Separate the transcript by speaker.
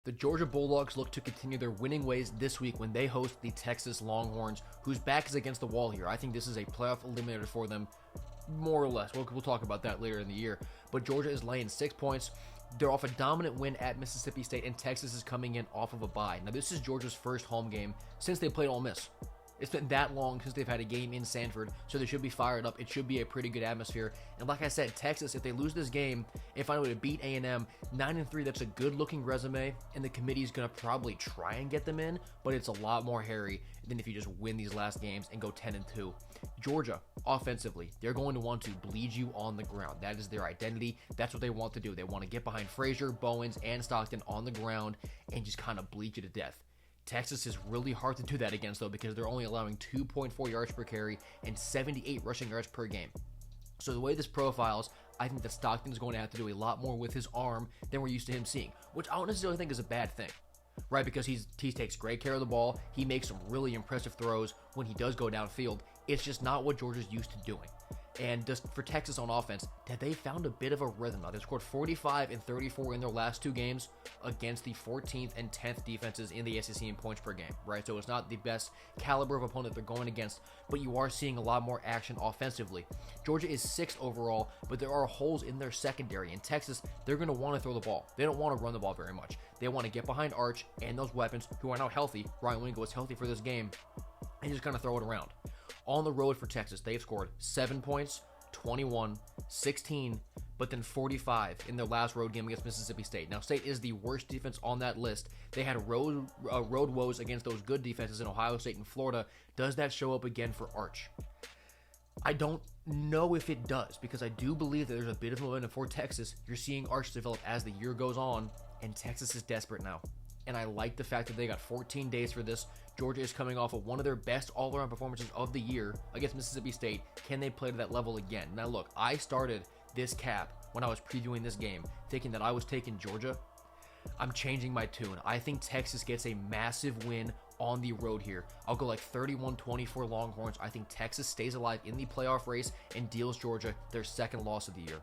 Speaker 1: The Georgia Bulldogs look to continue their winning ways this week when they host the Texas Longhorns, whose back is against the wall here. I think this is a playoff eliminator for them, more or less. We'll talk about that later in the year. But Georgia is laying 6 points. They're off a dominant win at Mississippi State, and Texas is coming in off of a bye. Now, this is Georgia's first home game since they played Ole Miss. It's been that long since they've had a game in Sanford, so they should be fired up. It should be a pretty good atmosphere. And like I said, Texas, if they lose this game and find a way to beat A&M, 9-3, that's a good-looking resume, and the committee's going to probably try and get them in, but it's a lot more hairy than if you just win these last games and go 10-2. Georgia, offensively, they're going to want to bleed you on the ground. That is their identity. That's what they want to do. They want to get behind Frazier, Bowens, and Stockton on the ground and just kind of bleed you to death. Texas is really hard to do that against, though, because they're only allowing 2.4 yards per carry and 78 rushing yards per game. So the way this profiles, I think that Stockton's going to have to do a lot more with his arm than we're used to him seeing, which I don't necessarily think is a bad thing, right? Because he takes great care of the ball. He makes some really impressive throws when he does go downfield. It's just not what Georgia's used to doing. And just for Texas on offense, they found a bit of a rhythm now. They scored 45 and 34 in their last two games against the 14th and 10th defenses in the SEC in points per game, right? So it's not the best caliber of opponent they're going against, but you are seeing a lot more action offensively. Georgia is 6th overall, but there are holes in their secondary. In Texas, they're going to want to throw the ball. They don't want to run the ball very much. They want to get behind Arch and those weapons who are now healthy. Ryan Wingo is healthy for this game, and just kind of throw it around. On the road for Texas, they've scored 7 points, 21, 16, but then 45 in their last road game against Mississippi State. Now, State is the worst defense on that list. They had road woes against those good defenses in Ohio State and Florida. Does that show up again for Arch? I don't know if it does, because I do believe that there's a bit of momentum for Texas. You're seeing Arch develop as the year goes on, and Texas is desperate now. And I like the fact that they got 14 days for this. Georgia is coming off of one of their best all-around performances of the year against Mississippi State. Can they play to that level again? Now look, I started this cap when I was previewing this game thinking that I was taking Georgia. I'm changing my tune. I think Texas gets a massive win on the road here. I'll go like 31-20 for Longhorns. I think Texas stays alive in the playoff race and deals Georgia their second loss of the year.